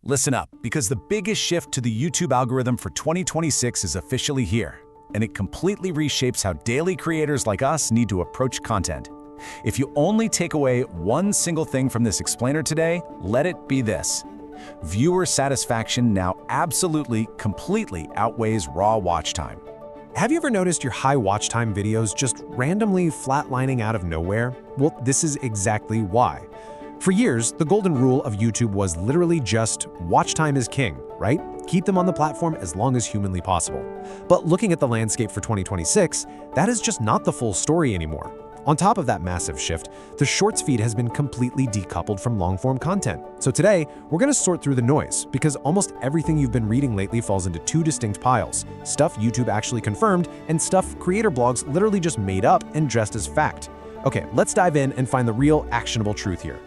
Listen up, because the biggest shift to the YouTube algorithm for 2026 is officially here, and it completely reshapes how daily creators like us need to approach content. If you only take away one single thing from this explainer today, let it be this. Viewer satisfaction now absolutely, completely outweighs raw watch time. Have you ever noticed your high watch time videos just randomly flatlining out of nowhere? Well, this is exactly why. For years, the golden rule of YouTube was literally just watch time is king, right? Keep them on the platform as long as humanly possible. But looking at the landscape for 2026, that is just not the full story anymore. On top of that massive shift, the Shorts feed has been completely decoupled from long-form content. So today, we're going to sort through the noise, because almost everything you've been reading lately falls into two distinct piles: stuff YouTube actually confirmed, and stuff creator blogs literally just made up and dressed as fact. Okay, let's dive in and find the real actionable truth here.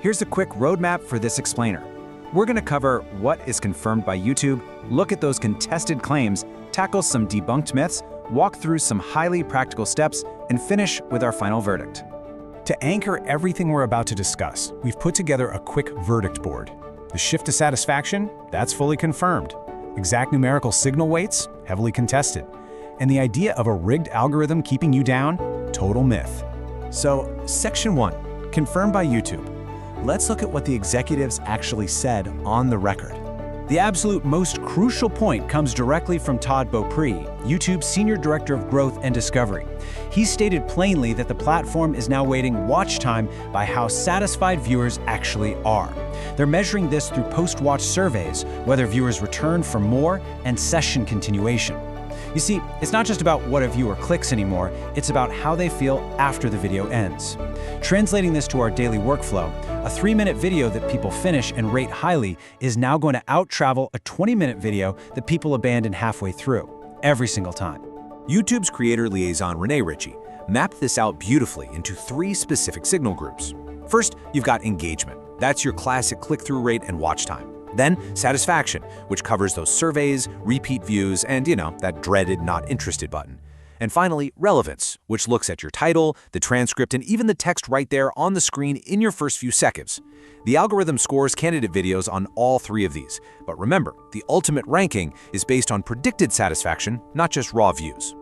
Here's a quick roadmap for this explainer. We're going to cover what is confirmed by YouTube, look at those contested claims, tackle some debunked myths, walk through some highly practical steps, and finish with our final verdict. To anchor everything we're about to discuss, we've put together a quick verdict board. The shift to satisfaction, that's fully confirmed. Exact numerical signal weights, heavily contested. And the idea of a rigged algorithm keeping you down, total myth. So, Section 1, confirmed by YouTube. Let's look at what the executives actually said on the record. The absolute most crucial point comes directly from Todd Beaupre, YouTube's Senior Director of Growth and Discovery. He stated plainly that the platform is now weighting watch time by how satisfied viewers actually are. They're measuring this through post-watch surveys, whether viewers return for more, and session continuation. You see, it's not just about what a viewer clicks anymore, it's about how they feel after the video ends. Translating this to our daily workflow, a 3-minute video that people finish and rate highly is now going to out-travel a 20-minute video that people abandon halfway through, every single time. YouTube's creator liaison Rene Ritchie mapped this out beautifully into 3 specific signal groups. First, you've got engagement. That's your classic click-through rate and watch time. Then, satisfaction, which covers those surveys, repeat views, and, that dreaded not interested button. And finally, relevance, which looks at your title, the transcript, and even the text right there on the screen in your first few seconds. The algorithm scores candidate videos on all 3 of these. But remember, the ultimate ranking is based on predicted satisfaction, not just raw views.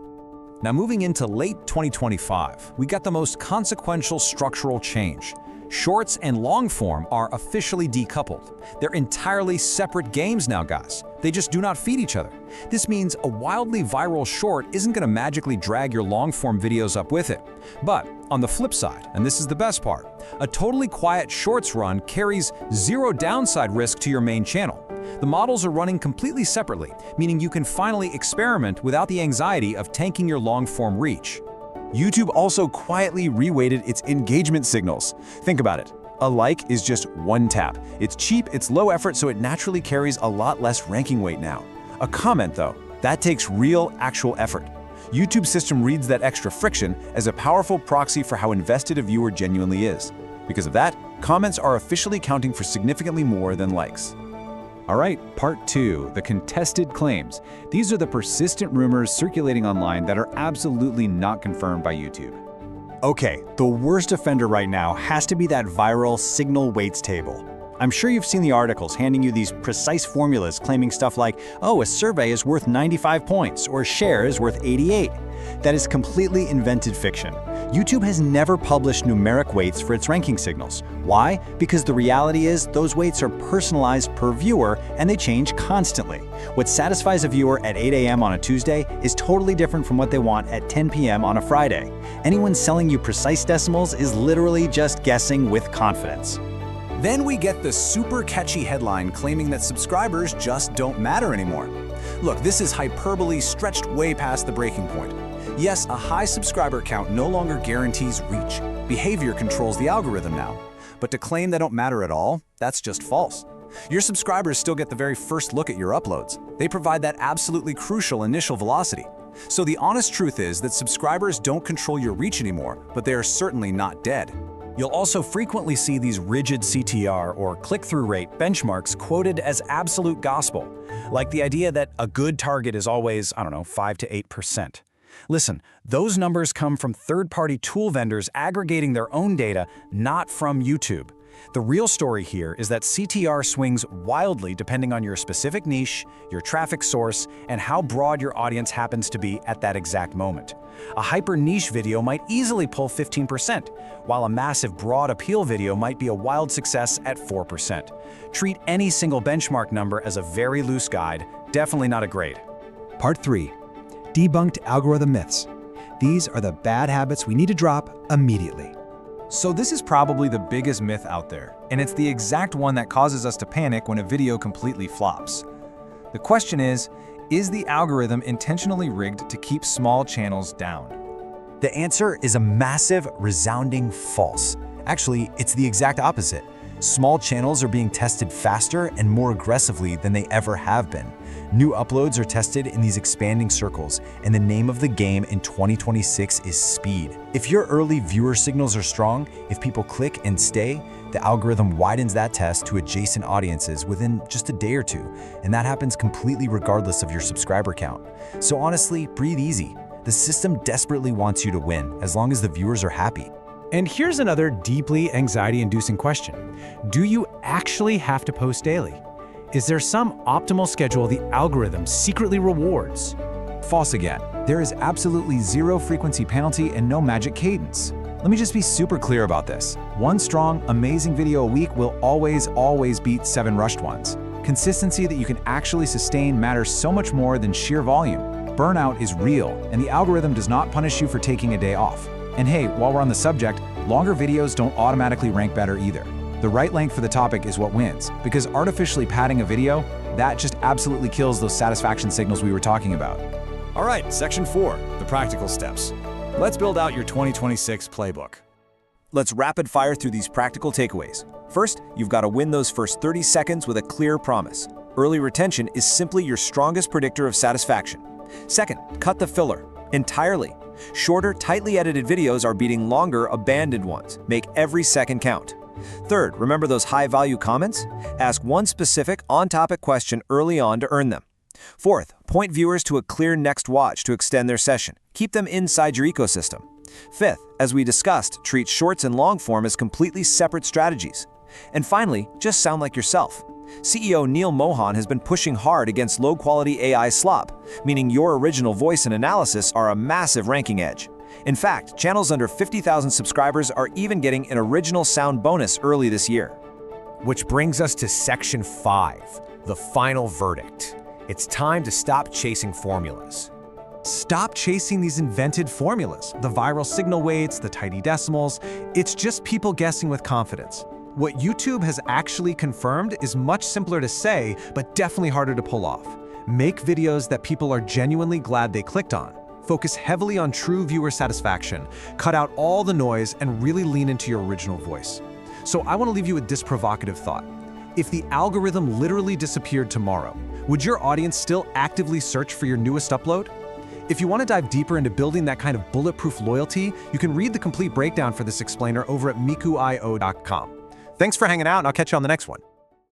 Now, moving into late 2025, we got the most consequential structural change. Shorts and long form are officially decoupled. They're entirely separate games now, guys. They just do not feed each other. This means a wildly viral short isn't going to magically drag your long form videos up with it. But on the flip side, and this is the best part, a totally quiet shorts run carries zero downside risk to your main channel. The models are running completely separately, meaning you can finally experiment without the anxiety of tanking your long form reach. YouTube also quietly reweighted its engagement signals. Think about it. A like is just one tap. It's cheap, it's low effort, so it naturally carries a lot less ranking weight now. A comment, though, that takes real, actual effort. YouTube's system reads that extra friction as a powerful proxy for how invested a viewer genuinely is. Because of that, comments are officially counting for significantly more than likes. All right, part 2, the contested claims. These are the persistent rumors circulating online that are absolutely not confirmed by YouTube. Okay, the worst offender right now has to be that viral signal weights table. I'm sure you've seen the articles handing you these precise formulas claiming stuff like, oh, a survey is worth 95 points, or a share is worth 88. That is completely invented fiction. YouTube has never published numeric weights for its ranking signals. Why? Because the reality is those weights are personalized per viewer and they change constantly. What satisfies a viewer at 8 a.m. on a Tuesday is totally different from what they want at 10 p.m. on a Friday. Anyone selling you precise decimals is literally just guessing with confidence. Then we get the super catchy headline claiming that subscribers just don't matter anymore. Look, this is hyperbole stretched way past the breaking point. Yes, a high subscriber count no longer guarantees reach. Behavior controls the algorithm now. But to claim they don't matter at all, that's just false. Your subscribers still get the very first look at your uploads. They provide that absolutely crucial initial velocity. So the honest truth is that subscribers don't control your reach anymore, but they are certainly not dead. You'll also frequently see these rigid CTR or click-through rate benchmarks quoted as absolute gospel, like the idea that a good target is always, 5 to 8%. Listen, those numbers come from third-party tool vendors aggregating their own data, not from YouTube. The real story here is that CTR swings wildly depending on your specific niche, your traffic source, and how broad your audience happens to be at that exact moment. A hyper-niche video might easily pull 15%, while a massive broad appeal video might be a wild success at 4%. Treat any single benchmark number as a very loose guide, definitely not a grade. Part 3. Debunked algorithm myths. These are the bad habits we need to drop immediately. So this is probably the biggest myth out there, and it's the exact one that causes us to panic when a video completely flops. The question is the algorithm intentionally rigged to keep small channels down? The answer is a massive, resounding false. Actually, it's the exact opposite. Small channels are being tested faster and more aggressively than they ever have been. New uploads are tested in these expanding circles, and the name of the game in 2026 is speed. If your early viewer signals are strong, if people click and stay, the algorithm widens that test to adjacent audiences within just a day or two, and that happens completely regardless of your subscriber count. So honestly, breathe easy. The system desperately wants you to win, as long as the viewers are happy. And here's another deeply anxiety-inducing question. Do you actually have to post daily? Is there some optimal schedule the algorithm secretly rewards? False again. There is absolutely zero frequency penalty and no magic cadence. Let me just be super clear about this. One strong, amazing video a week will always beat 7 rushed ones. Consistency that you can actually sustain matters so much more than sheer volume. Burnout is real, and the algorithm does not punish you for taking a day off. And hey, while we're on the subject, longer videos don't automatically rank better either. The right length for the topic is what wins, because artificially padding a video, that just absolutely kills those satisfaction signals we were talking about. All right, section 4, the practical steps. Let's build out your 2026 playbook. Let's rapid fire through these practical takeaways. First, you've got to win those first 30 seconds with a clear promise. Early retention is simply your strongest predictor of satisfaction. Second, cut the filler entirely. Shorter, tightly edited videos are beating longer, abandoned ones. Make every second count. Third, remember those high-value comments? Ask one specific, on-topic question early on to earn them. Fourth, point viewers to a clear next watch to extend their session. Keep them inside your ecosystem. Fifth, as we discussed, treat shorts and long form as completely separate strategies. And finally, just sound like yourself. CEO Neal Mohan has been pushing hard against low-quality AI slop, meaning your original voice and analysis are a massive ranking edge. In fact, channels under 50,000 subscribers are even getting an original sound bonus early this year. Which brings us to section 5, the final verdict. It's time to stop chasing formulas. Stop chasing these invented formulas, the viral signal weights, the tidy decimals. It's just people guessing with confidence. What YouTube has actually confirmed is much simpler to say, but definitely harder to pull off. Make videos that people are genuinely glad they clicked on. Focus heavily on true viewer satisfaction, cut out all the noise, and really lean into your original voice. So I want to leave you with this provocative thought. If the algorithm literally disappeared tomorrow, would your audience still actively search for your newest upload? If you want to dive deeper into building that kind of bulletproof loyalty, you can read the complete breakdown for this explainer over at mikuio.com. Thanks for hanging out, and I'll catch you on the next one.